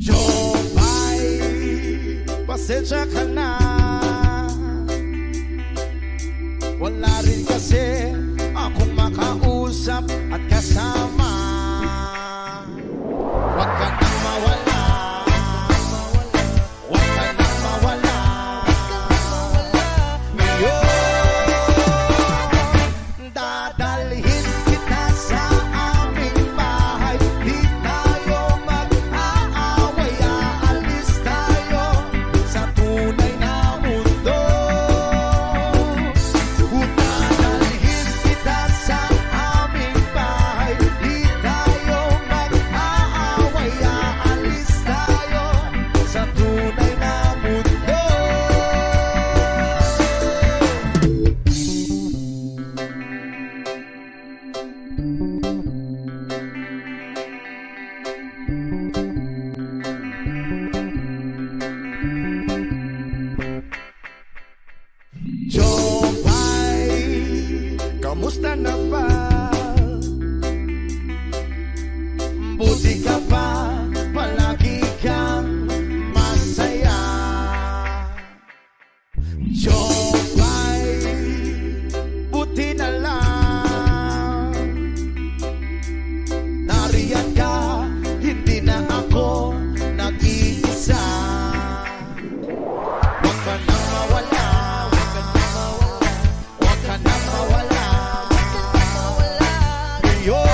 Jomay, pasensya ka na. Wala rin kasi akong makausap at kasama. Huwag ka nang mawala, huwag ka nang mawala. Ngayon, dadalhin kita sa aming bahay. Di tayo mag-aaway, aalis tayo sa tunay na mundo. Dadalhin kita sa aming bahay. Di tayo mag-aaway, aalis tayo sa tunay na mundo. Jomay, kamusta na ba? Buti ka pa, palagi kang masaya. Jomay, buti na lang nariyan ka, hindi na ako nag-iisa. Huwag ka nang mawala, huwag ka nang mawala. Ngayon,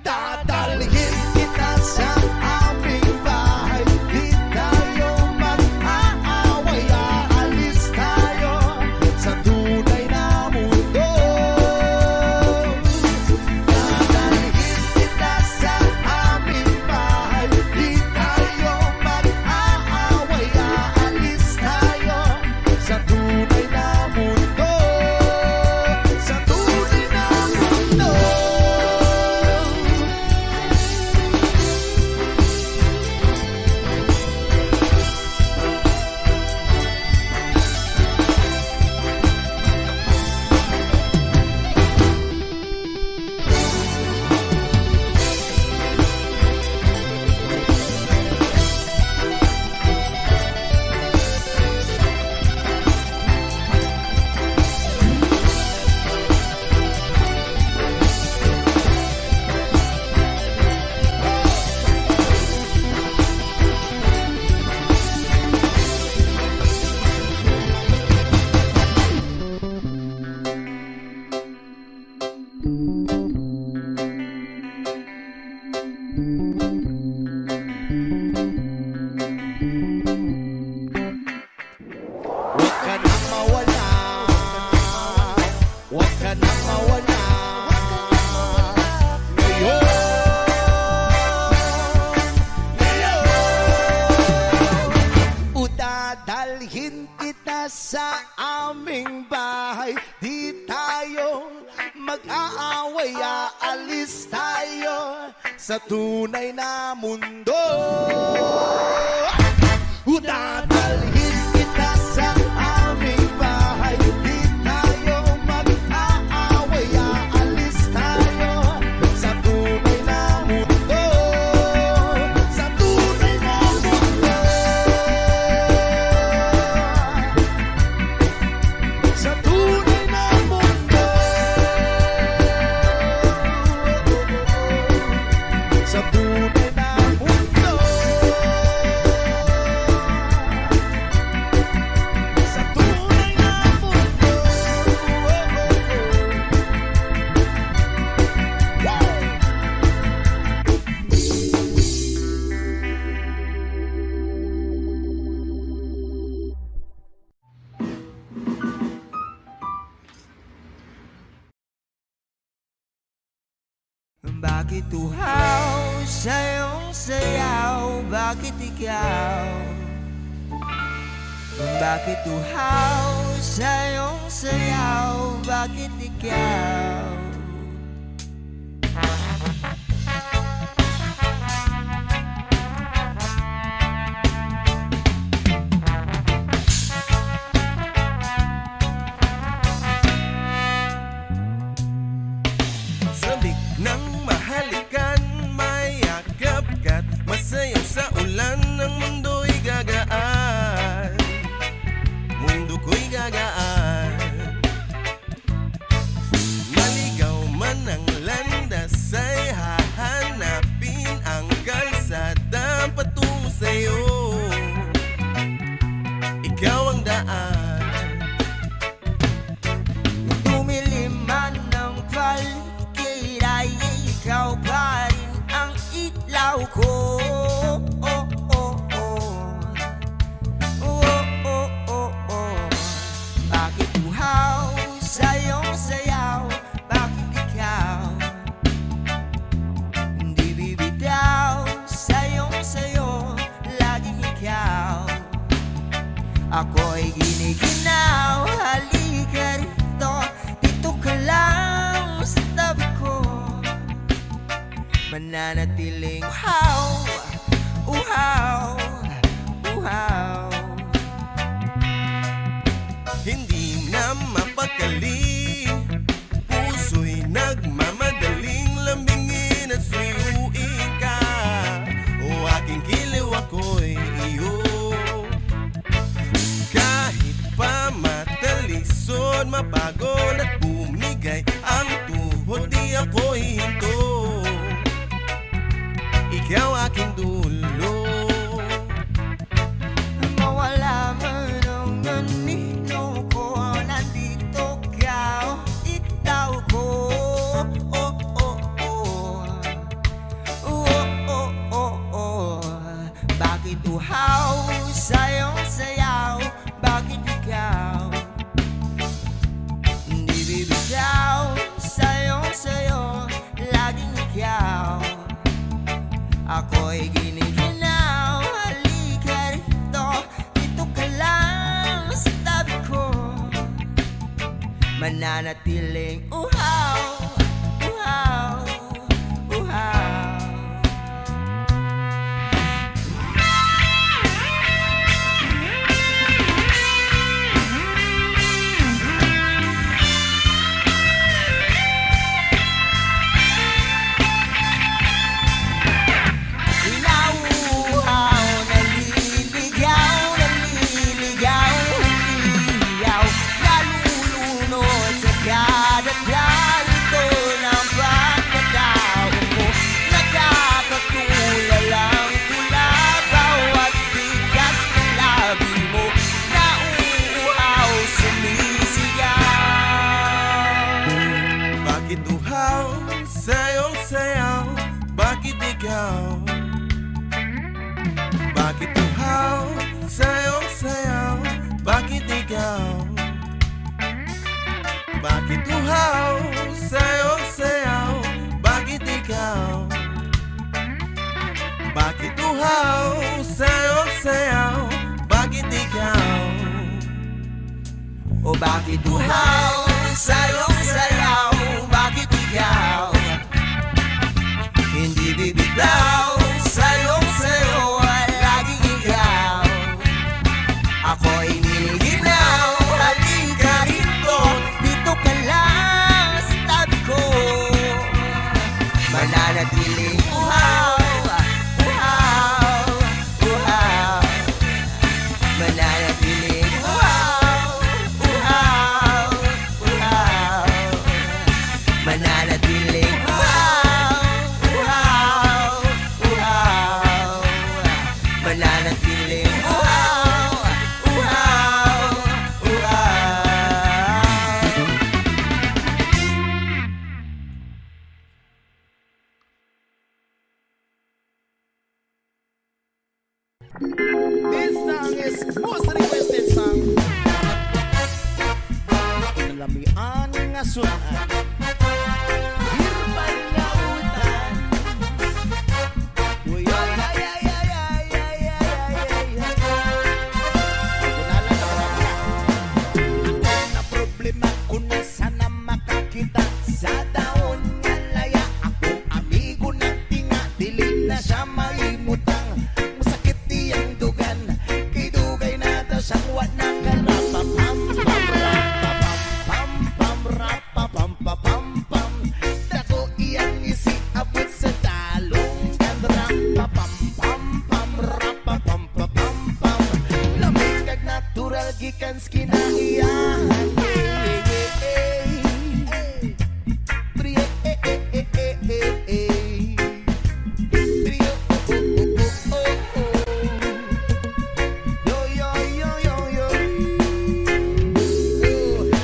dadalhin kita sa aming bahay. Di tayo mag-aaway, aalis tayo sa tunay na mundo. Dadalhin kita sa aming bahay. Di tayo mag-aaway, aalis tayo sa tunay na mundo. Sa tunay na mundo. Huwag ka nang mawala, huwag ka nang mawala. Ngayon, dadalhin kita sa aming bahay. Di tayo mag-aaway, aalis tayo sa tunay na mundo. Dadalhin kita sa aming bahay. Di tayo mag-aaway, aalis tayo sa tunay na mundo. Sa tunay na mundo. Sa tunay na mundo. Sa tunay na mundo. Sa tunay na mundo. Bakit uhaw sa iyong sayaw? Bakit ikaw? Bakit uhaw sa iyong sayaw? Bakit ikaw? Sabik ng mahalikan, mayakap ka. tao ko. Oh, oh, oh. Oh, oh, oh, oh. Bakit uhaw sa iyong sayaw? Bakit ikaw hindi bibitaw sa iyong sayo? Laging ikaw. Ako'y giniginaw. Halika rito, dito ka lang sa tabi ko. Mananatiling uhaw, uhaw, uhaw. Hindi na mapakali, puso'y nagmamadaling lambingin at suyuin ka. O aking kiliw ako'y iyo. Kahit pa matalisod, mapagod at bumigay ang tuhod, di ako hihinto. Ikaw aking dulo. Mawala man ang anino ko, nandito ka, itaw ko. Oh, oh, oh. Oh, oh, oh, oh. Bakit uhaw sa iyong sayaw? Bakit ikaw hindi bibitaw sa iyong sayo? Laging ikaw. Ako'y giniginaw. Halika rito, dito ka lang sa tabi ko. Mananatiling uhaw, uhaw, uhaw. Inauhaw, naliligaw, naliligaw, humiyaw, nalulunod sa kada ganito ng pagkatao mo. Nakakatulalang tula bawat bigas ng labi mo. Nauuhaw, sumisigaw. Bakit uhaw sa iyong sayaw? Bakit ikaw? Bakit uhaw sa iyong sayaw? Bakit ikaw? Bakit uhaw sa iyong sayaw? Bakit ikaw? Bakit uhaw sa iyong sayaw? Bakit ikaw? O bakit uhaw sa iyong sayaw? Bakit ikaw hindi bibitaw sa iyong sayo? Laging ikaw. Ako'y nililinaw. Halika rito, dito ka lang sa tabi ko. Mananatiling uhaw, uhaw, uhaw. Mananatiling uhaw, uhaw, uhaw. Mananatiling uhaw, uhaw, uhaw. Mananatiling uhaw, uhaw, uhaw. This song is most requested song. Inalamian nga sunan, hirbay nga utan. Uy, ay, ay, ay, ay, ay, ay, ay, ay, ay, ay. Kunalan na wala. Ako na problema kung sana makakita sa daon nga laya. Akong amigo ng tinga, dili na siya maimutang. Masakit diyang dugan, kay dugay na daw siyang wala karapapam. Dako iyang isi abot sa talong gandra. Lamig kag natural gikan skinahiyahan.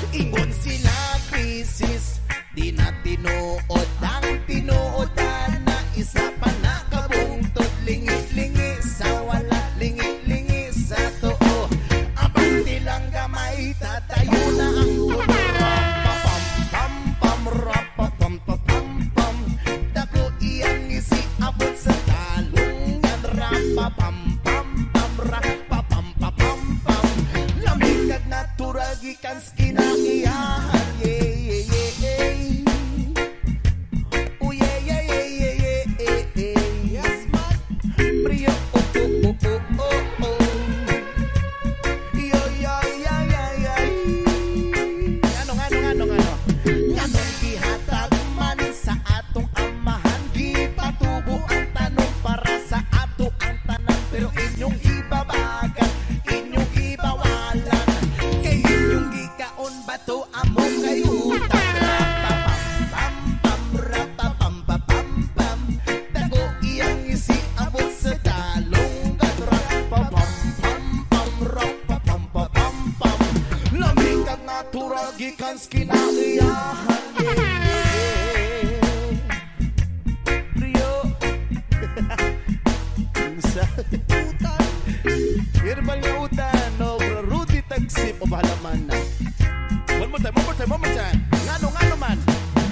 Ingon sila krisis, di na tinuod ang tinuodan na isa pa na kabungkag. dalungan. Rapapam-pam-pam, rapapam-pam-pam. Lamig kag natural gikan sa kinaiyahan. Yeah, yeah, yeah, yeah. Oh, yeah, yeah, yeah, yeah, yeah, yeah, yeah. Yes, man. Brio, oh, oh, oh, oh, oh, oh. Yo, yo, yo, yo, yo. Nganong gihatag man sa atong amahan, gipatubo ang tanong para sa ato ang tanan, pero inyong ibabagan, inyong ibawalan, kay inyong gikaon bato amo kay utang. Rapapam-pam, rapapam-pam-pam, dako iyang isiabot sa dalungan. Rapapam-pam-pam, rapapam-pam-pam, lamig kag natural gikan sa kinaiyahan. Herbal nga utan, no, bro, Rudy Tagsip, o bahalaman na. One more time. Ngano man.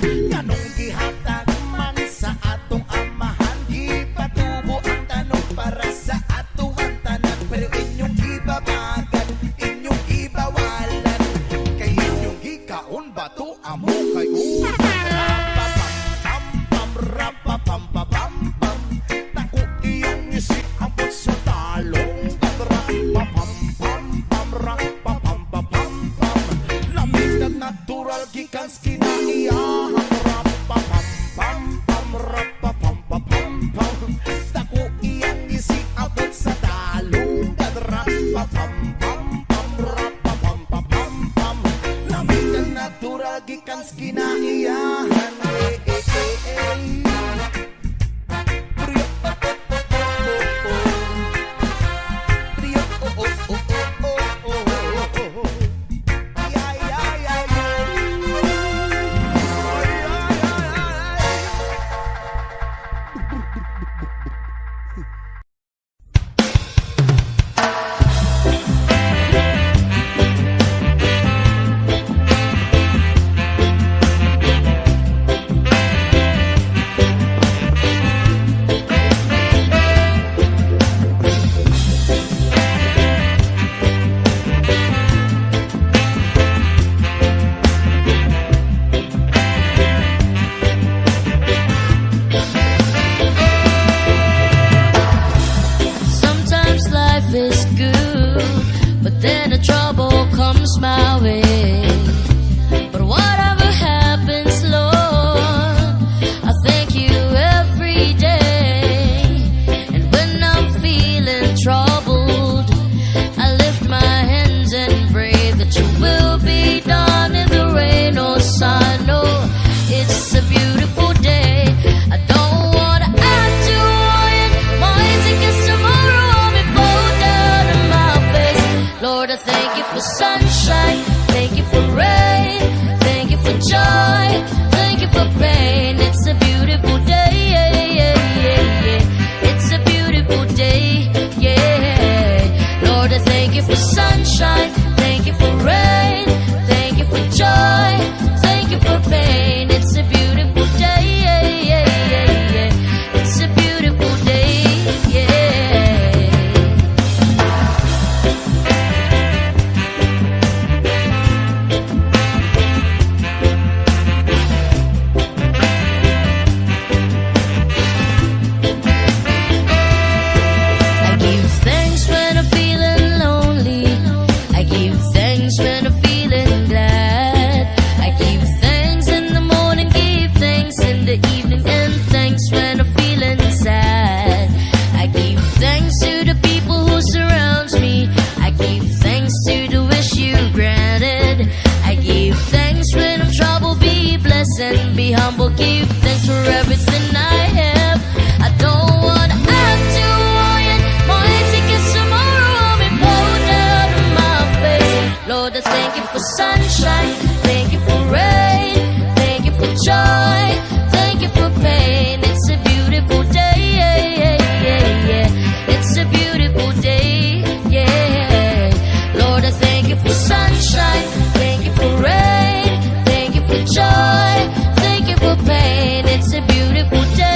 Nganong gihatag man sa atong amahan, gipatubo ang tanong para sa atuang tanan, pero inyong ibabagan, inyong ibawalan, kay inyong gikaon bato amo kay utang. Rapapam-pam, rapapam-pam-pam, dako iyong isiabot sa talong. Rapapam-pam-pam, rapapam-pam-pam, lamig kag natural gikan sa kinaiyahan. Rapapam-pam, rapapam-pam-pam, dako iyang isiabot sa talong. Rapapam-pam, rapapam-pam-pam, lamig kag natural gikan sa kinaiyahan. Is good, but then the trouble comes my way. But whatever happens, Lord, I thank you every day. And when I'm feeling troubled, I lift my hands and pray that you will be done in the rain or sun. Oh, it's a beautiful day. I don't wanna add to it. Mine's against tomorrow. Lord, I thank you for sunshine, thank you for rain, thank you for joy, thank you for pain. It's a beautiful day, it's a beautiful day, yeah. Lord, I thank you for sunshine, thank you for rain, thank you for joy, thank you for pain. It's a beautiful day, it's a beautiful day, yeah. And be humble, give thanks for everything I have. I don't wanna add to it. Mine's against tomorrow, I'll be blown out of my face. Lord, I thank you for sunshine, thank you for rain, thank you for joy, thank you for pain. It's a beautiful day, it's a beautiful day, yeah. Lord, I thank you for sunshine, thank you for rain, thank you for joy, thank you for pain. It's a beautiful day,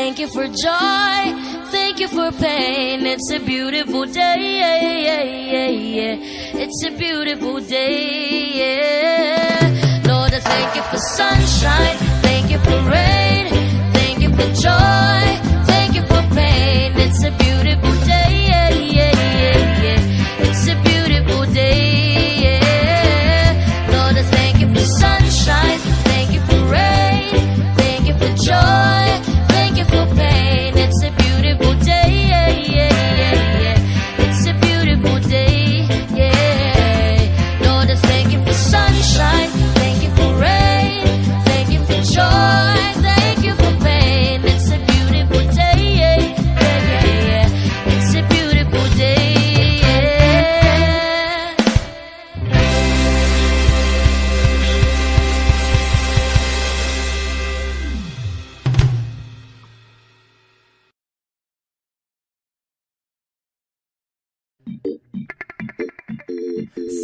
Thank you for joy, thank you for pain. It's a beautiful day, it's a beautiful day. Lord, I thank you for sunshine, thank you for rain, thank you for joy, thank you for pain. It's a beautiful day, it's a beautiful day. Lord, I thank you for sunshine, thank you for rain, thank you for joy, thank you for pain. It's a beautiful day, it's a beautiful day. Lord, I thank you for sunshine, thank you for rain, thank you for joy, thank you for pain. It's a beautiful day, it's a beautiful day.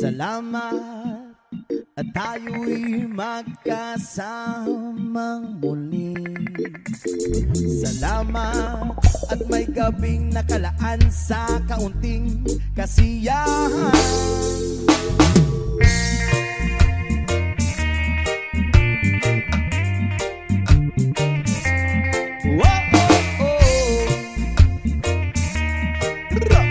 Salamat at tayo'y magkasamang muli. Salamat at may gabing nakalaan sa kaunting kasiyahan. Whoa, oh, oh. Ra.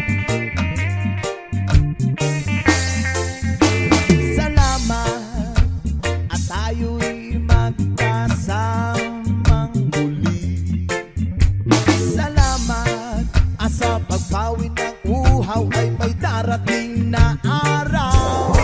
Salamat at tayo'y magkasamang muli. Salamat at sa pagpawin ng uhaw ay may darating na araw.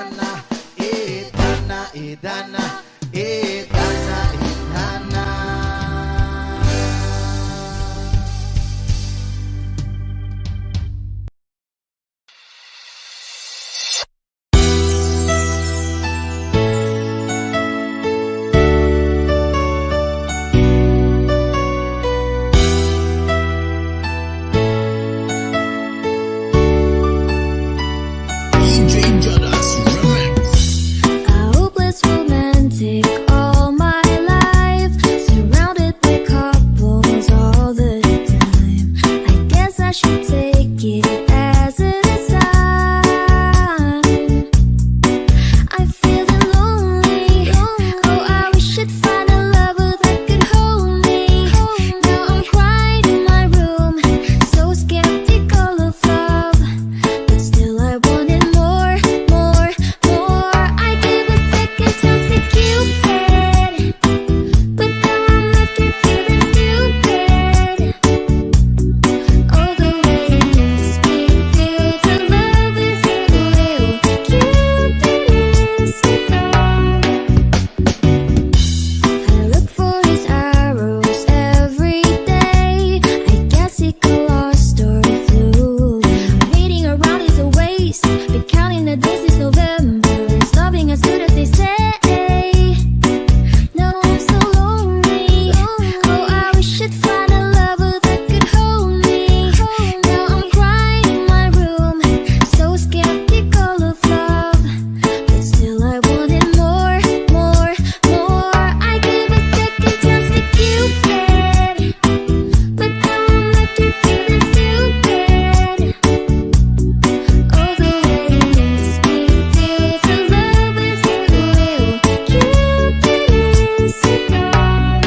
Idana, Idana, Idana, Idana, Idana. A hopeless romantic all my life, surrounded by couples all the time. I guess I should take it as a sign. I'm feeling lonely. Oh, I wish I'd find a lover that could hold me. Now I'm crying in my room, so skeptical of love, but still I wanted more, more, more. I gave a second chance to Cupid, but now I'm left here feeling stupid. Oh, the way it makes me feel, the love isn't real. Cupid is a god. I look for his arrows every day. I guess he got lost or flew. Waiting around is a waste. Been counting the days since November. It's loving as good as they say. Now I'm so lonely. Oh, I wish I'd find a lover that could hold me. Now I'm crying in my room, so skeptical of love, but still I wanted more, more, more. I gave a second chance to Cupid, but now I'm left here feeling stupid. Oh, the way it makes me feel, the love isn't real. Cupid is a god.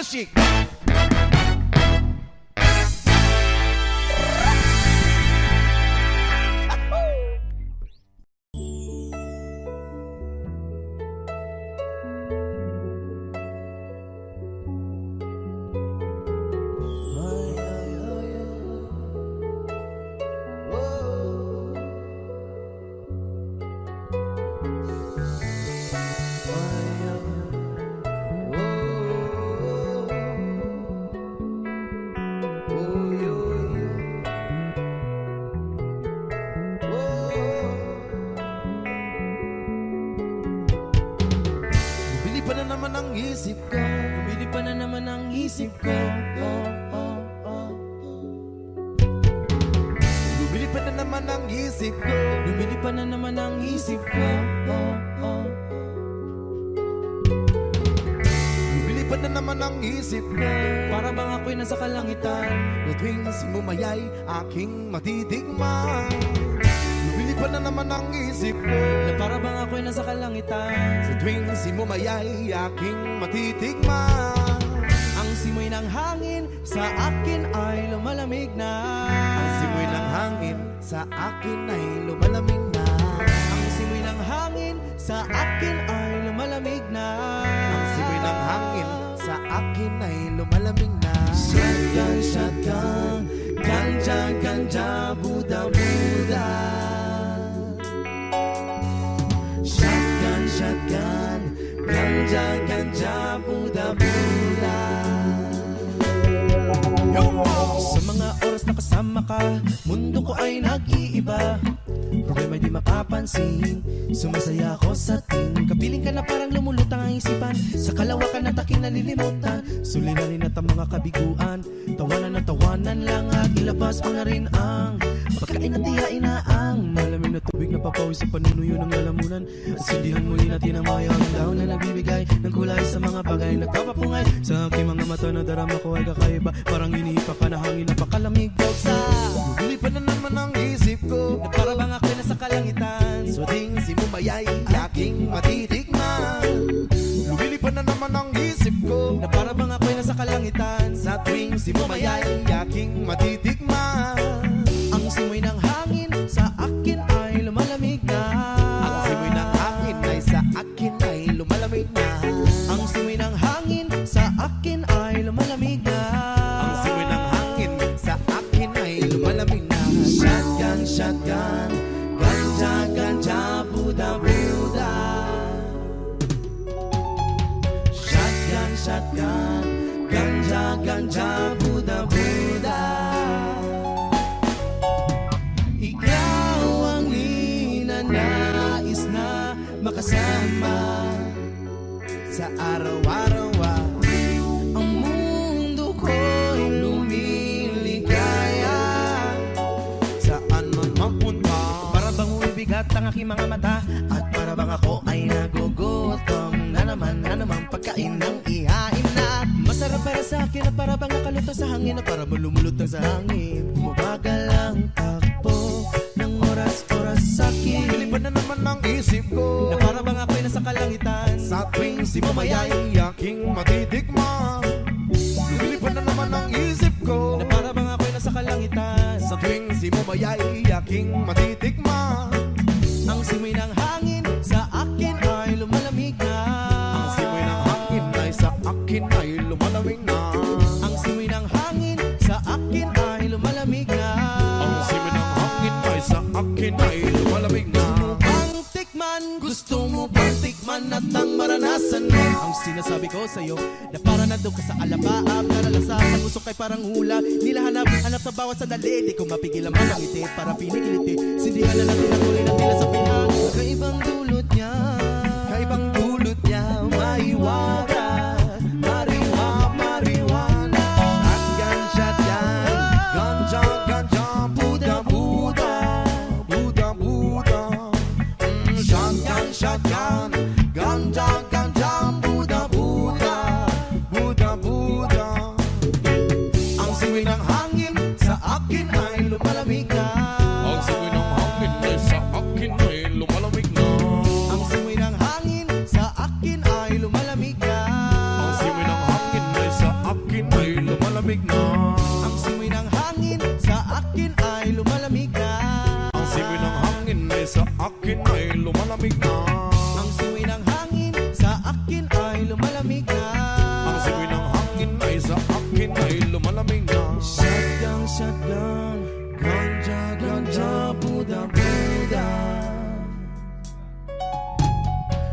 Chic. Bumili pa na naman ang isip ko. Bumili pa na naman ang isip ko. Bumili pa na naman ang isip ko. Bumili pa na naman ang isip ko. Bumili pa na naman ang isip ko. Para bang ako'y nasa kalangitan. Na tuwing simumayay aking matitigman. Bumili pa na naman ang isip ko. Na para bang ako'y nasa kalangitan. Sa tuwing simumayay aking matitigman. Ang simoy ng hangin sa akin ay lumalamig na. Ang simoy ng hangin sa akin ay lumalamig na. Ang simoy ng hangin sa akin ay lumalamig na. Ang simoy ng hangin sa akin ay lumalamig na. Shotgun, shotgun, ganja, ganja, Buddha, Buddha. Shotgun, shotgun, ganja, ganja, Buddha, Buddha. Sa mga oras na kasama ka, mundo ko ay nag-iiba. Problema'y di mapapansin, sumasaya ako sa ting. Kapiling ka na parang lumulutang ang isipan. Sa kalawakan na taking nalilimutan. Suliranin at ang mga kabiguan. Tawanan lang at ilabas mo na rin ang pagkain at tiyain na ang malamig na tubig na papawis sa panunuyo ng lalamunan. At sindihan muli natin ang mayang daon na nagbibigay ng kulay sa mga bagay nagpapapungay. Sa aking mga mata na darama ko ay kakaiba. Parang iniipa ka na hangin napakalamig daw sa Bumili pa na naman ang isip ko. na para bang ako'y nasa kalangitan. Sa tuwing simumayay aking matitigman. Lumili pa na naman ang isip ko. Na para bang ako'y nasa kalangitan. Sa tuwing simumayay aking matitigman. Ang simoy ng hangin sa akin ay lumalamig na. Ang simoy ng hangin ay sa akin ay lumalamig na. Ang simoy ng hangin sa akin ay lumalamig na. Ang simoy ng hangin sa akin ay lumalamig na. Shotgun, shotgun, ganja, ganja, Buddha, Buddha. Shotgun, shotgun, ganja, ganja, Buddha, Buddha. Ikaw ang ninanais na makasama Sa araw-araw ang mundo ko'y lumiligaya. saan man mapunta. Para bang umibigat ang aking mga mata. At para bang ako ay nagugutom na naman pagkain ng ihain na masarap para sa akin. At para bang nakaluto sa hangin. At para malumulutang sa hangin. Bumagal ang takbo ng oras-oras sa Bumili akin. pa na naman ang isip ko. Na para bang ako'y nasa kalangitan. Sa tuwing simumayay aking matitikman. Bumili pa na naman ang isip ko. Na para bang ako'y nasa kalangitan. Sa tuwing simumayay aking matitikman. Ang simoy ng hangin sa akin ay lumalamig na. Ang simoy ng hangin ay sa akin ay lumalamig na. Ang simoy ng hangin sa akin ay lumalamig na. Ang simoy ng hangin ay sa akin ay lumalamig na. Ang tikman, gusto mo bang tikman at ang maranasan mo? Ang sinasabi ko sa'yo, na para nandun ka sa alabaab, naralasa sa usok ay parang hula. Nilahanap sa bawat sandali, di ko mapigil ang mga ngiti para pinikiliti. Sindihan na natin ang huli ng tila sa pinang. Kaibang dulot niya, Kaibang dulot niya, maiwaga. Marijuana. Shotgun, shotgun. Ganja, ganja. Buddha, Buddha. Buddha, Buddha. Shotgun, shotgun. Ganja, ganja. Buddha, Buddha. Buddha, Buddha. ang simoy ng hangin sa akin ay lumalamig na. Ang simoy ng hangin ay sa sa akin ay lumalamig na. Ang simoy ng hangin sa akin ay lumalamig na. Ang simoy ng hangin ay sa akin ay lumalamig na. Shotgun, shotgun, ganja, ganja, Buddha, Buddha.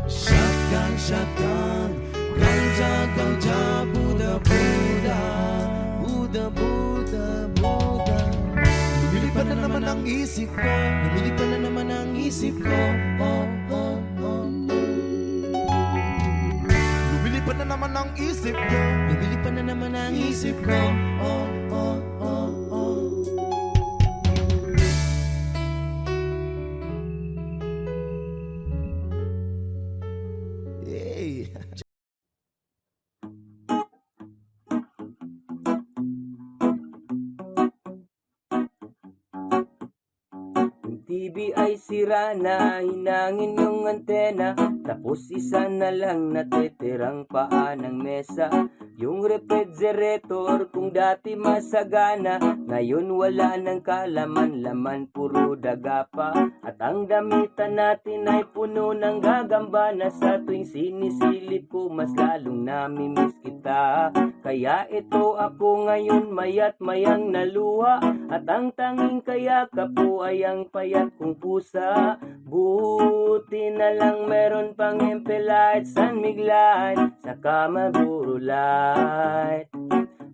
Shotgun, shotgun, ganja, ganja, Buddha, Buddha. Buddha, Buddha, Buddha. Lumilipad na naman ang isip ko. Lumilipad na naman ang isip ko. Oh, oh, oh. Lumilipad na naman ang isip ko. Lumilipad na naman ang isip ko. Oh, oh, oh, oh. Hey. Yung TV ay sira na, hinangin yung antena. Tapos isa na lang natitirang paa ng mesa. Yung refrigerator kung dati masagana, ngayon wala ng kalaman-laman, puro daga pa. At ang damitan natin ay puno ng gagambana. Sa tuwing sinisilip ko mas lalong namimiss kita. Kaya ito ako ngayon mayat mayang naluha. At ang tanging kayakap ko ay ang payat kong pusa. Buti na lang meron pang empelite, San Miguelite, saka Marlboro Light.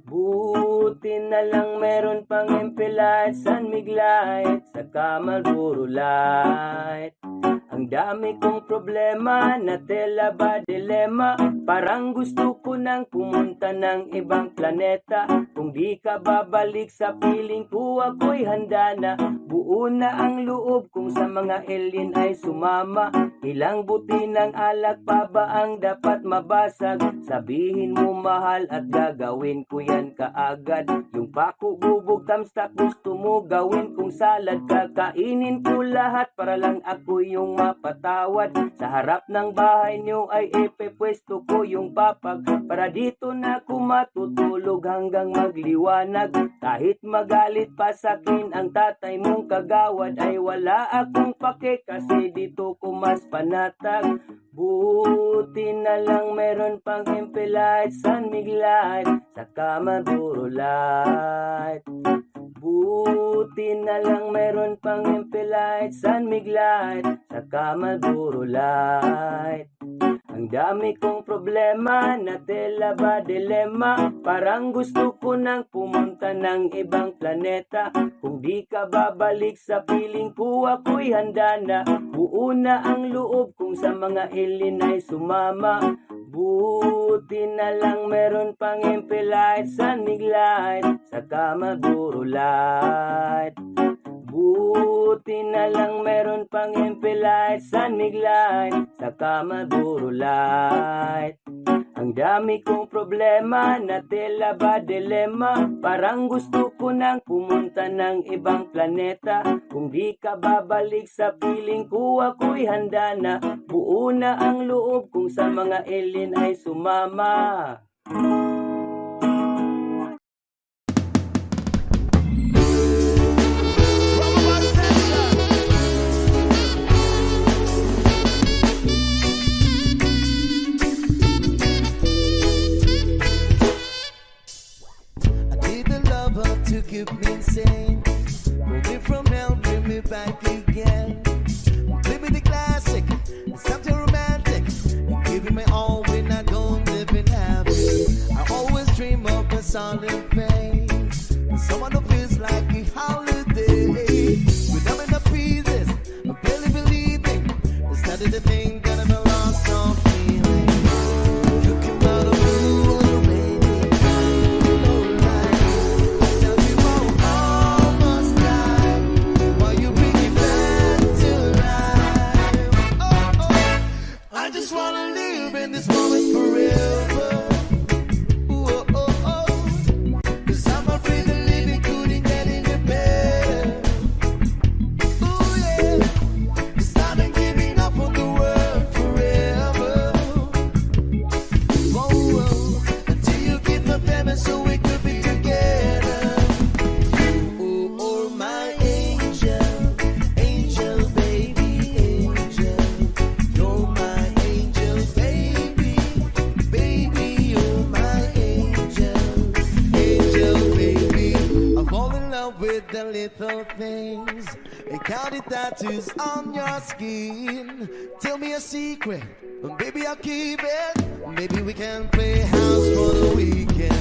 Buti na lang meron pang empelite, San Miguelite, saka Marlboro Light. Ang dami kong problema, na tela ba dilema? Parang gusto ko nang pumunta ng ibang planeta. Kung di ka babalik sa piling ko, ako'y handa na. Buo na ang loob kung sa mga alien ay sumama. Ilang buti ng alak pa ba ang dapat mabasag? Sabihin mo mahal at gagawin ko yan kaagad. Yung pako, bubog, tamstak gusto mo gawin kong salad. Kakainin ko lahat para lang ako yung mapatawad. Sa harap ng bahay nyo ay ipepwesto ko yung papag. Para dito na ako matutulog hanggang magliwanag. Kahit magalit pa sakin ang tatay mong kagawad, ay wala akong pake kasi dito ko mas panatag. Buti na lang meron pang empelite, San Miguelite, saka Marlboro Light. Buti na lang meron pang empelite, San Miguelite, saka Marlboro Light. Ang dami kong problema, na tela ba dilema? Parang gusto ko nang pumunta ng ibang planeta. Kung di ka babalik sa piling ko, ako'y handa na. Buo na ang loob kung sa mga alien ay sumama. Buti na lang meron pang empelite, San Miguelite, saka Marlboro Light. Buti na lang meron pang empelite, San Miguelite, saka Marlboro Light. Ang dami kong problema, na tela ba dilema? Parang gusto ko nang pumunta ng ibang planeta. Kung di ka babalik sa piling ko, ako'y handa na. Buo na ang loob kung sa mga alien ay sumama. To keep me insane, moving from hell, bring me back again. Play me the classic, something romantic. Giving me all when I go living happy. I always dream of a solid face, someone who feels like a holiday. Without enough pieces, I'm barely believing. Started to think that I'm lost all feeling. You came out of blue and rainy. Tell me almost died. Why you bring it back to little things, counting tattoos on your skin. Tell me a secret, baby, I'll keep it. Maybe we can play house for the weekend.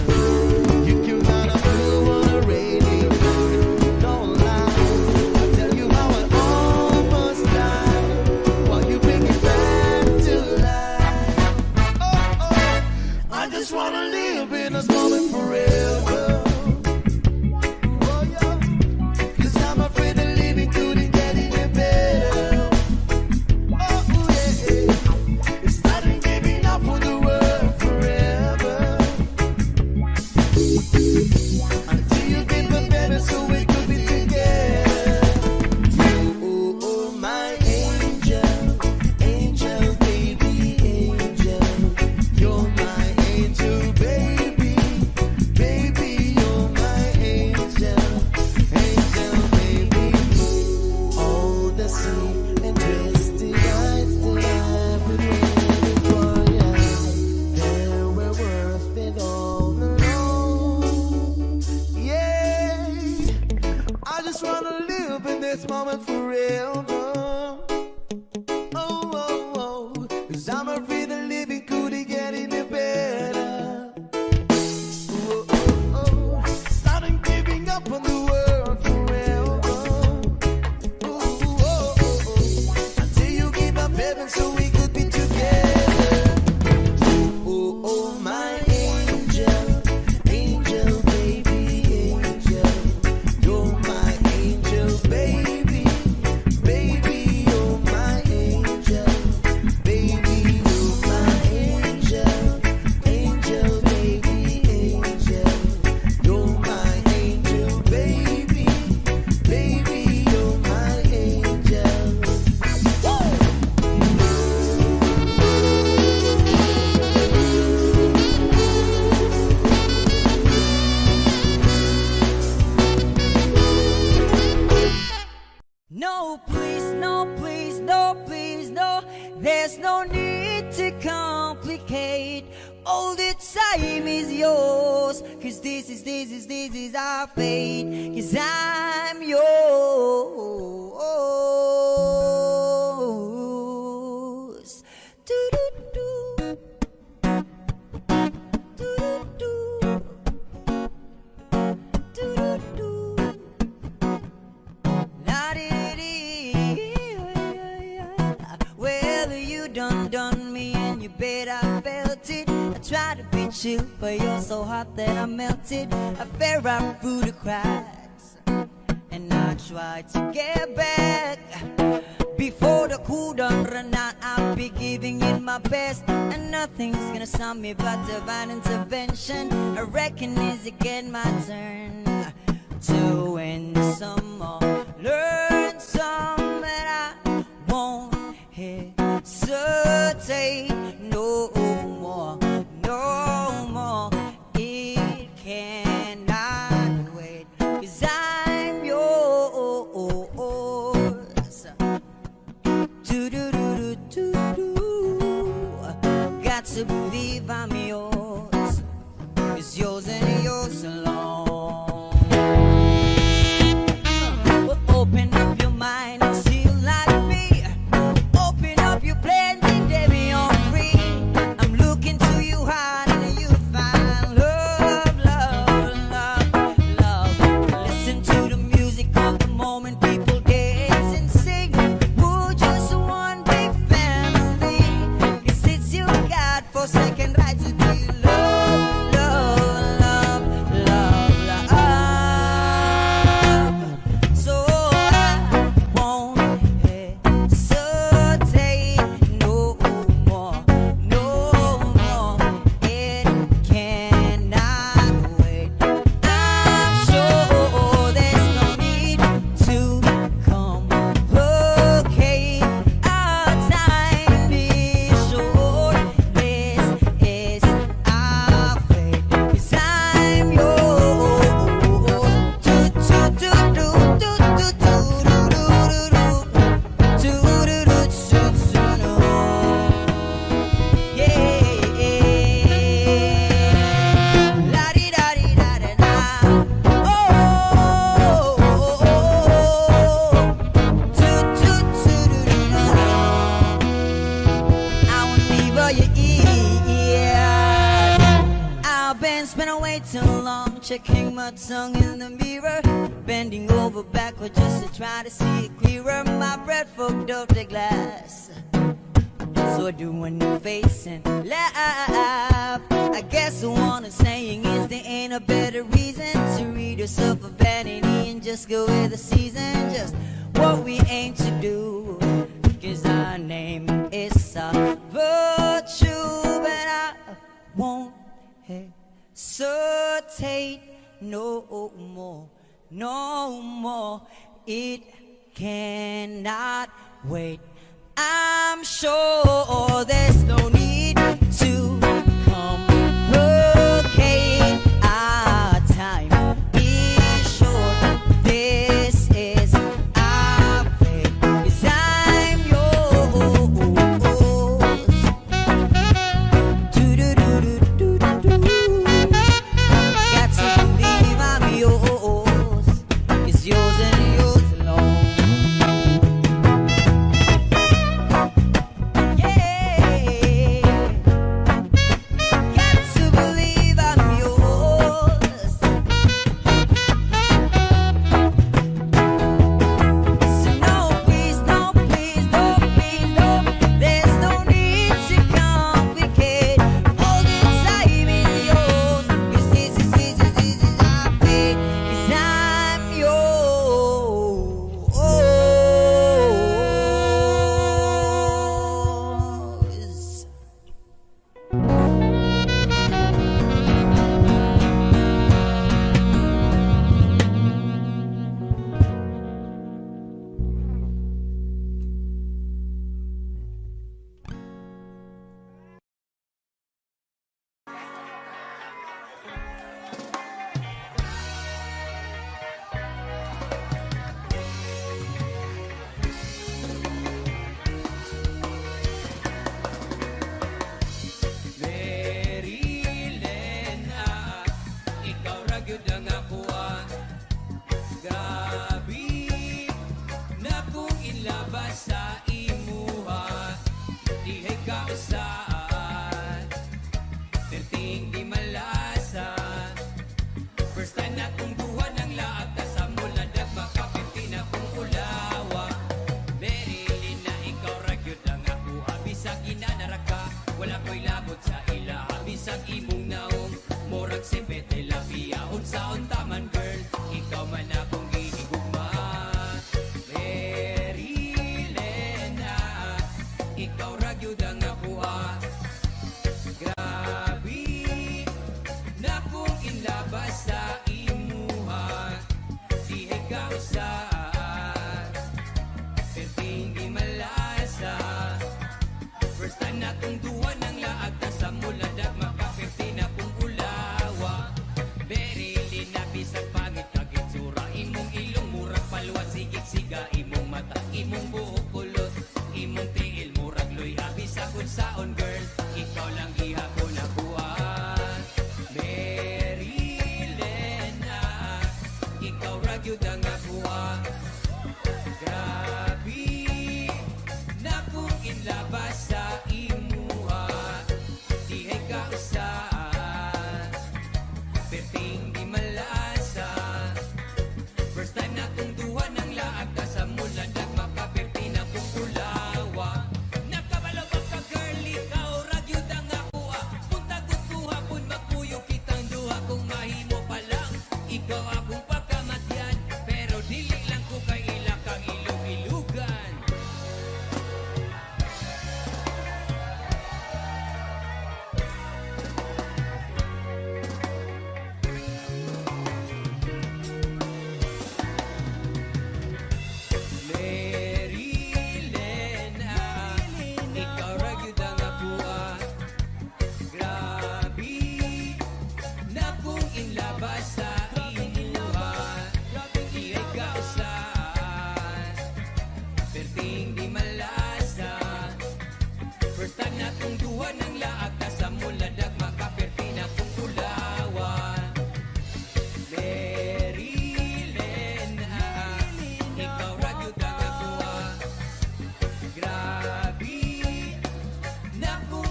You can run up blue on a rainy night. Don't lie, I'll tell you how I almost died while you bring it back to life. Oh, oh, I just wanna live in this moment forever. Oh, yeah. 'Cause I'm afraid of living couldn't get any better. Oh, yeah. It's starting giving up for the world forever. Until you get the better so we could be together. Oh, oh, my angel, angel, baby, angel. You're my angel, baby, baby, you're my angel, angel, baby. All the sweet and twisted nights that I've been waiting for you, they were worth it all alone. Yeah, I just wanna live in this moment forever. Oh, oh, oh, 'cause I'm afraid of living couldn't get any better. Oh, oh, oh, starting giving up on the world forever. Oh, oh, oh, oh, until you give up heaven so we could be together. Oh, oh, my angel, angel, baby, angel. You're my angel, baby, baby, you're my angel, baby, you're my angel, angel, baby, angel. You're my angel, baby, baby, you're my angel. No, please, no, please, no, please, no. There's no need to complicate. All the time is yours. 'Cause this is our fate. 'Cause I'm yours. Do-do-do. Do-do-do. Do-do-do. Well, you done me and you bet I felt it. I tried to beat you, but you're so hot that I melted. I fell right through the cracks, and I tried to get back. Before the cool done run out, I'll be giving it my best, and nothing's gonna stop me but divine intervention. I reckon it's again my turn to win some more, learn some, that I won't hesitate no more, no more. It cannot wait, 'cause I'm yours. Do-do-do-do-do-do. Got to believe I'm yours. It's yours and yours alone. Open up your mind and see like me. Open up your plan and let me on free. I'm looking to you hard and you find love, love, love, love. Listen to the music of the moment, people dance and sing. We're just one big family. 'Cause it's you God forsaken right to be love, love, love, love. way too long, checking my tongue in the mirror, bending over backward just to try to see it clearer. My breath fogged up the glass, so I do a new face and laugh. I guess the one I'm saying is there ain't a better reason to read yourself a vanity and just go with the season. Just what we aim to do, 'cause our name is a virtue, but I won't hesitate no more, no more. It cannot wait. I'm sure there's no need to complicate. Our time is short. This is our fate, 'cause I'm yours. Do-do-do-do-do-do-do. Got to believe I'm yours. It's yours and yours alone.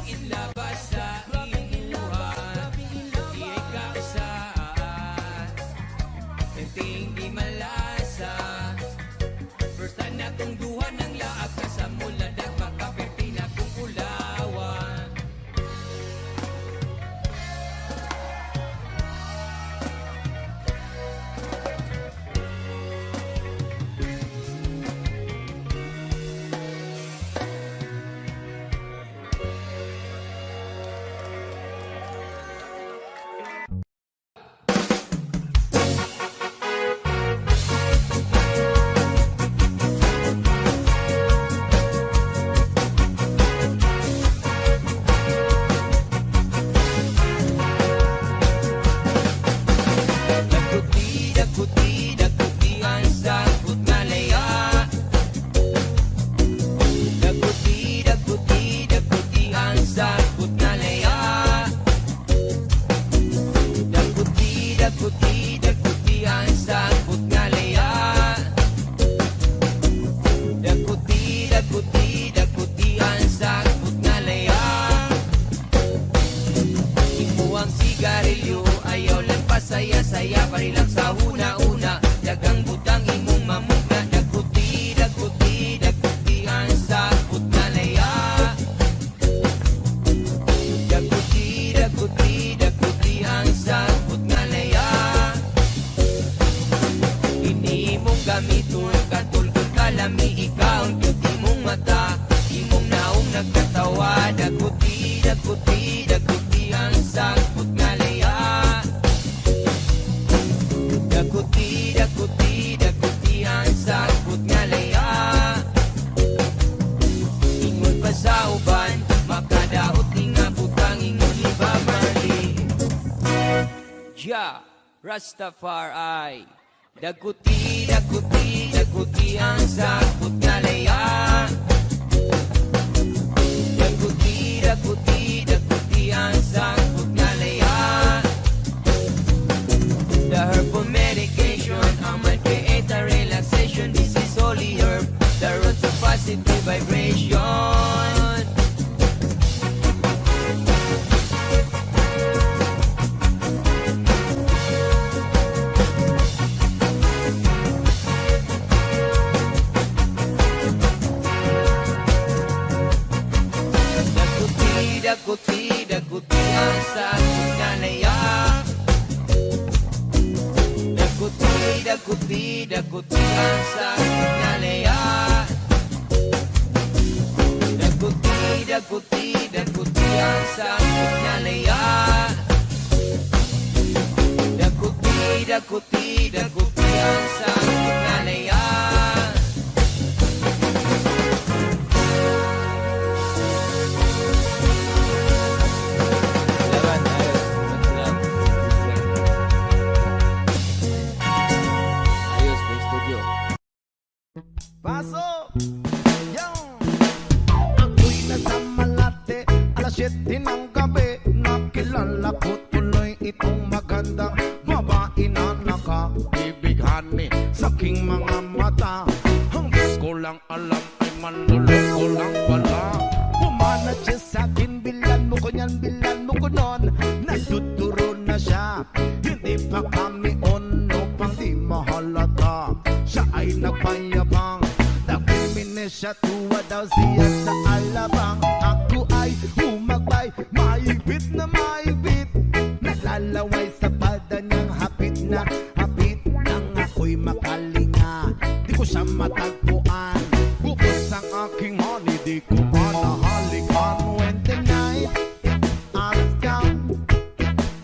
Inlabas sa imuha, di ikaw sa Ja, Rastafari. Daguti, daguti, daguti ang sagot na layan. Daguti, daguti, daguti ang sagot na layan. The herbal medication, I'm gonna create a relaxation. This is holy herb, the roots of positive vibration. Daguti, daguti ang sagot na layan. Daguti, daguti, daguti ang sagot na layan. Daguti, daguti, daguti ang sagot na layan. Daguti, daguti, daguti ang sagot na layan. Laban, ayos, may studio. Paso! Yung! Ako'y nasa Malate, alas 7 ng gabi. Nakilala ko tuloy itong magandang babae na nakaibighan sa aking mga mata. Hanggang ko lang alam ay manluloko lang pala. Pumanat siya sa akin, bilan mo ko yan, bilan mo ko nun. Nagtuturo na siya, hindi pa kami ono pang di mahalata. Siya ay nagpayabang, nagpiminis siya, tuwa daw siya sa alabang. Ako ay humagbay, maibit na maibit. Naglalaway sa pada niyang hapit na hapit. Nang ako'y makalinga, di ko siya matagpuan. Bukos ang aking honey, di ko pa nahalikan. When the night has come,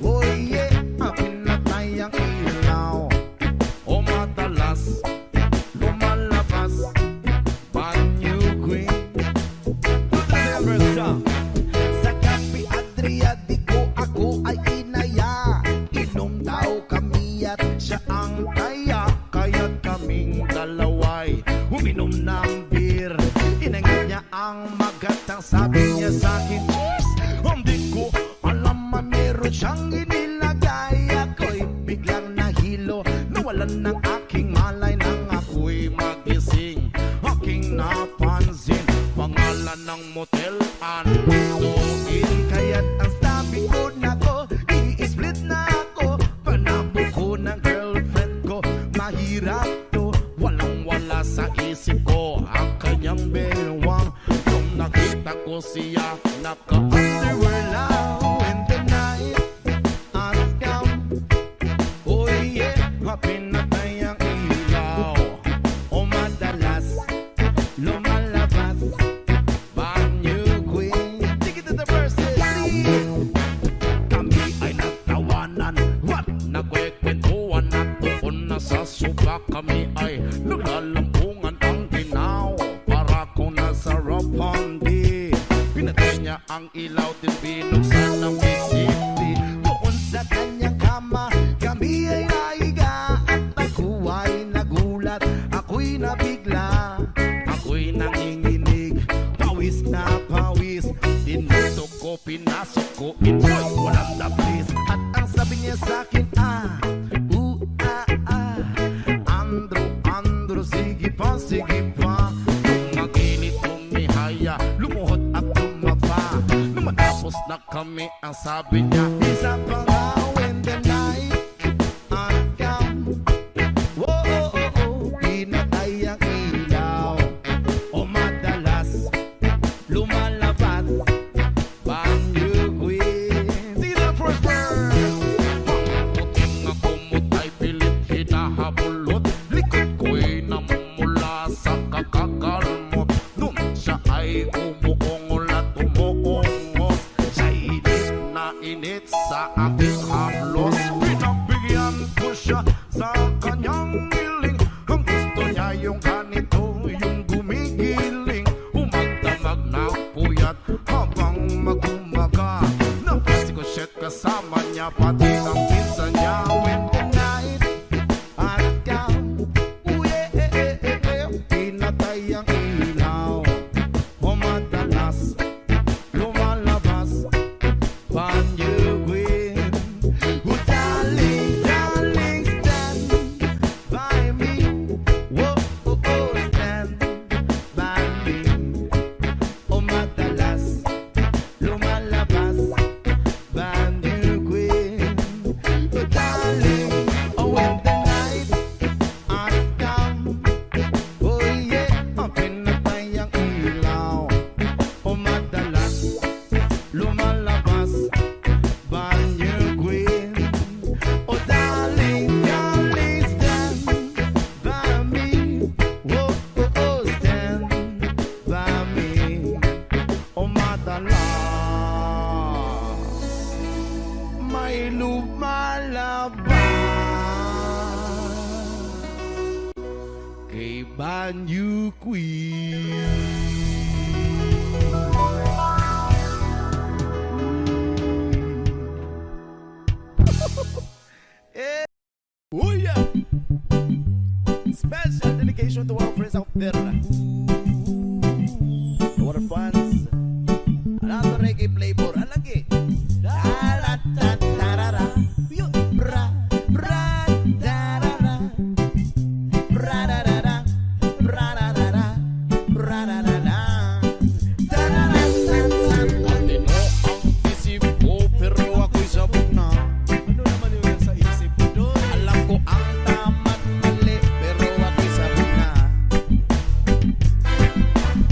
oh yeah, pinatay ang ilaw. O madalas lumalabas banyo queen. Sa Gabi Adria, di ko ako ay inaya. Inom daw kami at siya ang kaya. Kaya't kaming dalaway uminom ng beer. Inangit niya ang magatang, sabi niya sa akin, cheers! Hindi ko alam man meron siyang inilagay. Ako'y biglang nahilo, nawalan ng aking malay. Nang ako'y magising, aking napansin pangalan ng motel, Andoin. Kaya't ang sabi ko na ko, i-split na ako. Panabo ko ng girlfriend ko, mahirap to. Walang-wala sa isip ko ang kanyang bewang. Nung nakita ko siya, naka-underwear lang. When the night has come, oh yeah, pinatay ang ilaw. O madalas lumalabas banyo queen. Take it to the verses, please. Kami ay nagtawanan, what? Nagkwekwentuhan at doon na sa suba. Kami ay naglalampungan ang ginaw, para kung nasa Ropondi. Pinatay niya ang ilaw, din binuksan ng bisiti. Doon sa kanyang kama, kami ay naiga. At ako ay nagulat, ako'y nabigla. Ako'y nanginginig, pawis na pawis. Tinutok ko, pinasok ko, enjoy, walang dablis. At ang sabi niya sa akin, Andro, sige pa, sige pa. Tumaginit, tumihaya, lumuhod at tumaba. Nung matapos na kami, ang sabi niya, isa pa nga. When the night has come, pinatay ang ilaw. O madalas lumalabas banyo queen. See the first word. Puting ako mutay, pilit hinahabulot. Likod ko'y namumula sa kakakalmot. Nung siya ay umuungol at umuungos, siya init na init sa aking haplos. Pinagbigyan ko siya sa kanyang hiling. Ang gusto niya yung ganito, yung gumigiling. Umagdamag na puyat habang magumaga. Napasi ko shit kasama niya, pati ang pinsan niya. ika'y lumalabas kay Banyu Oh yeah! Special dedication to our friends out there. To our fans. Another reggae flavor. Alagi. Da-da-da-da-da-da. Bra, bra, da-da-da. Bra-da-da-da. Bra-da-da-da. Bra-da-da-da. Da-da-da-da-da. Matino ang isip ko, pero ako'y sabog na. Ano naman yung nasa isip mo doon? Alam ko ang tama't mali, pero ako'y sabog na.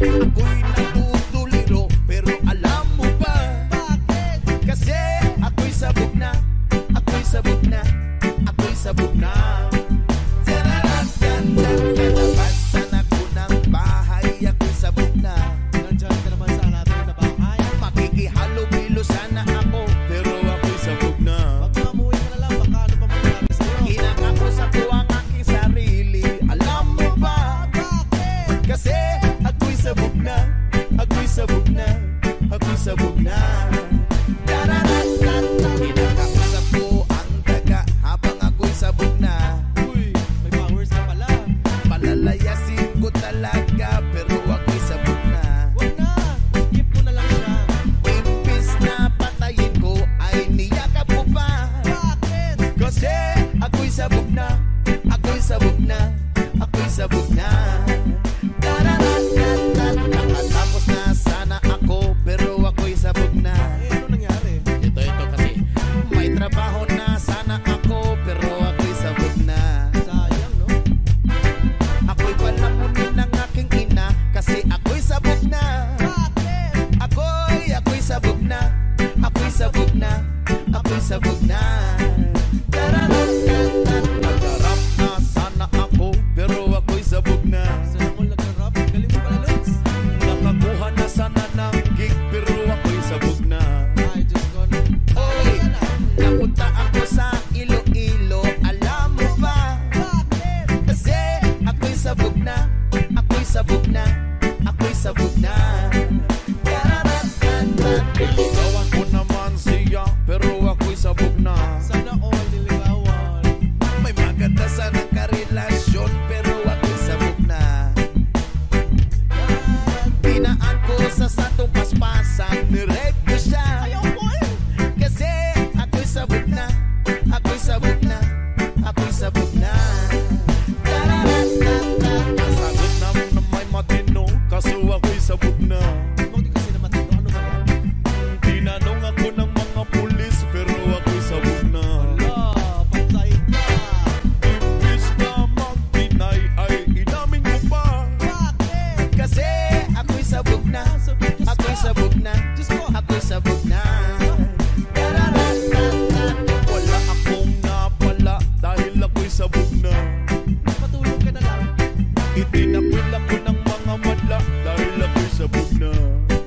Ako'y natutuliro, pero alam mo ba? Bakit? Kasi ako'y sabog na. Ako'y sabog na. Ako'y sabog na. Nalabasan ako ng bahay, ako'y sabog na. Nandyan ka naman sa natin na bahay. Makikihalo-bilo sana ako, pero ako'y sabog na. Pag maamuwi ka na lang, baka ano pa mangyari sa'yo? Kinakausap ko ang aking sarili. Alam mo ba? Bakit? Kasi ako'y sabog na. Ako'y sabog na. Ako'y sabog na. Dararatan. Kinakausap ko ang daga habang ako'y sabog na. Uy, may powers na pala. Palalayasin ko talaga pero ako'y sabog na. Huwag na, keep mo na lang siya. Imbis na patayin ko ay niyakap mo pa. Bakit? Kasi ako'y sabog na. Ako'y sabog na. Ako'y sabog na. Dararatan. Nakatapos na sana ako pero ako'y sabog na. Eh, ano nangyari? Ito kasi may trabaho na sana ako pero ako'y sabog na. Sayang, no? Ako'y palamunin ng aking ina kasi ako'y sabog na. Bakit? Ako'y sabog na. Ako'y sabog na. Ako'y sabog na. Dararatan. Nagharap na sana ako pero ako'y sabog na. Saan ako nag-rap? Galing mo pala, Lutz. Nakakuha na sana ng gig pero ako'y sabog na. I just gonna... Oy, napunta ako sa Iloilo. Alam mo ba? Bakit? Kasi ako'y sabog na. Ako'y sabog na. Ako'y sabog na. Niligawan ko naman siya pero ako'y sabog na. Sana all niligawan. May maganda sanang karelasyon pero ako'y sabog na. Pinaan ko sa satong paspasan, nireg ko siya. Ayaw mo eh! Kasi ako'y sabog na. Ako'y sabog na. Ako'y sabog na. Ang sagot naman na may matino, kaso ako'y sabog na. Huwag din kasi naman ito. Ano ba yan? Tinanong ako ng mga pulis, pero ako'y sabog na. Ala, patay ka! Imbis na mag-deny ay inamin ko pa. Bakit? Kasi ako'y sabog na. Ako'y sabog na. Ako'y sabog na. Wala akong napala dahil ako'y sabog na. Matulog ka na lang. Itinapil ako ng mga madla dahil ako'y sabog na.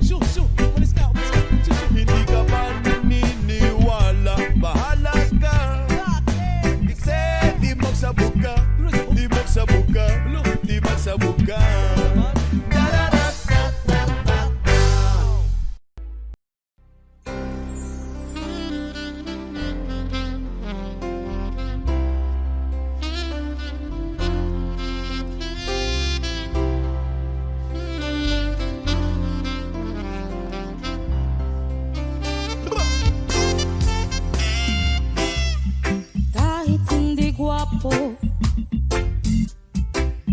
Shoo, shoo! Umalis ka! Umalis ka! Shoo, shoo! Hindi ka ba naniniwala? Bahala ka. Bakit? Kasi di magsabog ka. Di magsabog ka. Di magsabog ka. Kahit hindi gwapo,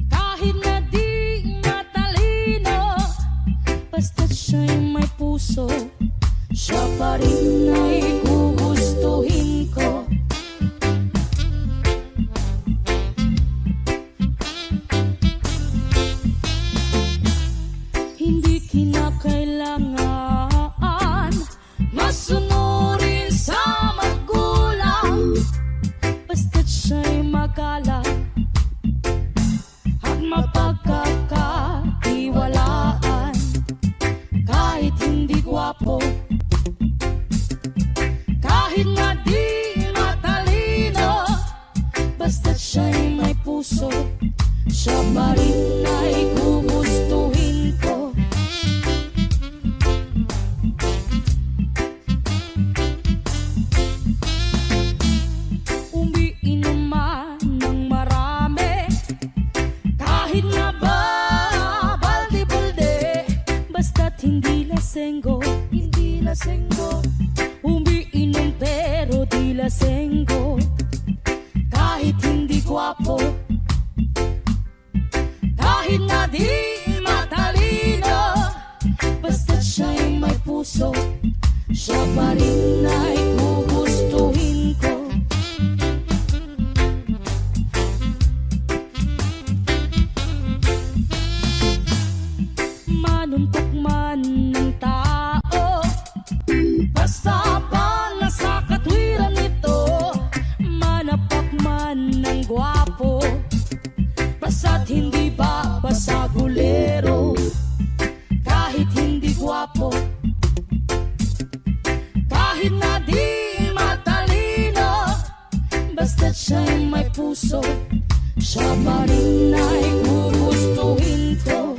kahit na di matalino, basta't siya'y may puso, siya pa rin ay gugustuhin ko. Hindi kinakailangan masunurin sa magulang, basta't siya'y magalang at mapagkakatiwalaan. Kahit hindi gwapo, kahit nga di hindi lasenggo, hindi lasenggo. Umiinom pero di lasenggo. Kahit hindi gwapo, kahit na di matalino, basta siya'y may puso, siya pa rin ay gugustuhin ko. Manuntok man ng tao, basta pa nasa katwiran nito. Manapak man ng gwapo, basta't hindi ba basagulero. Kahit hindi gwapo, kahit na di matalino, basta't siya'y may puso, siya pa rin ay gugustuhin ko.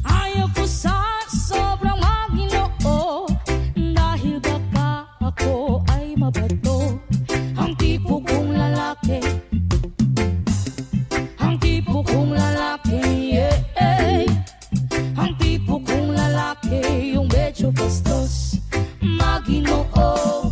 Ayaw ko sa sobrang maginoo, dahil baka ako ay mabato. Ang tipo kong lalaki, ang tipo kong lalaki, yeah, ang tipo kong lalaki, yung medyo bastos, maginoo,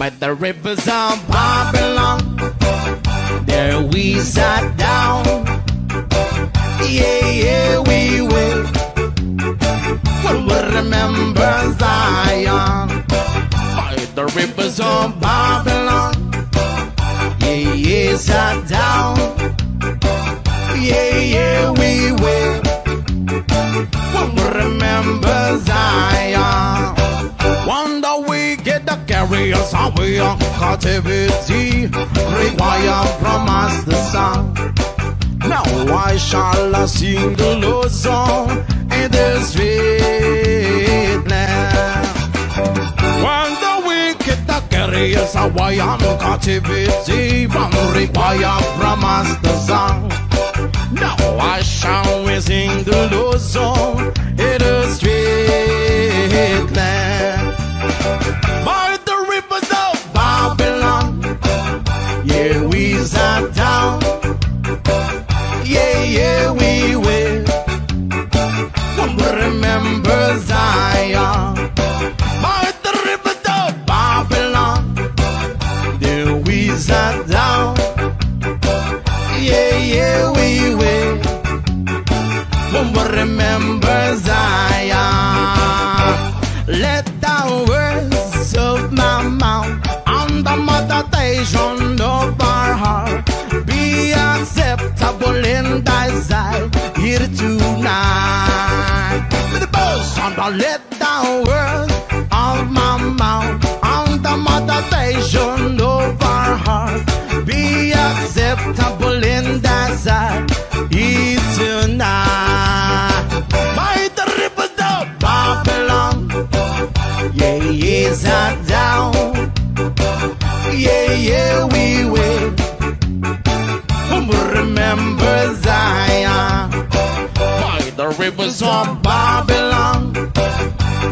by the rivers of Babylon. There we sat down. Yeah, yeah, we will. We'll remember Zion by the rivers of Babylon. Yeah, yeah, sat down. Yeah, yeah, we will. We'll remember Zion. Wonder we get the carriers away on captivity. Require from us the song. Now why shall I sing the Lord's song in the street land? Wonder we get the carriers away on captivity. Require from us the song. Now why shall we sing the Lord's song in the street land? By the rivers of Babylon, yeah, we sat down. Yeah, yeah, we will. Remember Zion. By the rivers of Babylon, there we sat down. Yeah, yeah, we will. Remember Zion. Let the words of my mouth and the meditation of our heart be acceptable in thy sight here tonight. With the boast and let the words of my mouth and the meditation of our heart be acceptable in thy sight here tonight. By the rivers of Babylon, yeah, yeah, sat down. Yeah, yeah, we will. Remember Zion. By the rivers of Babylon,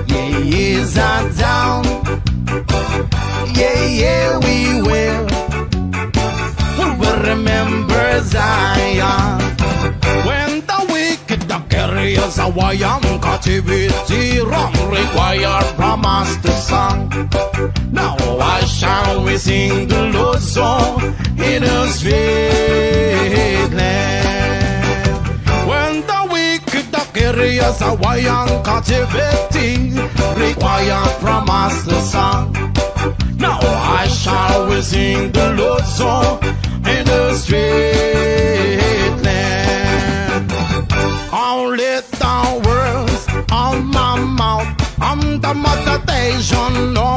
yeah, yeah, sat down. Yeah, yeah, we will. Remember Zion. When the wicked the carriers away on captivity, wrong required from us the song. Now why shall we sing the Lord's song in a sweet land? When the wicked the carriers away on captivity, required from us the song. Now why shall we sing the Lord's song in the street land? Only the words of my mouth and the meditation of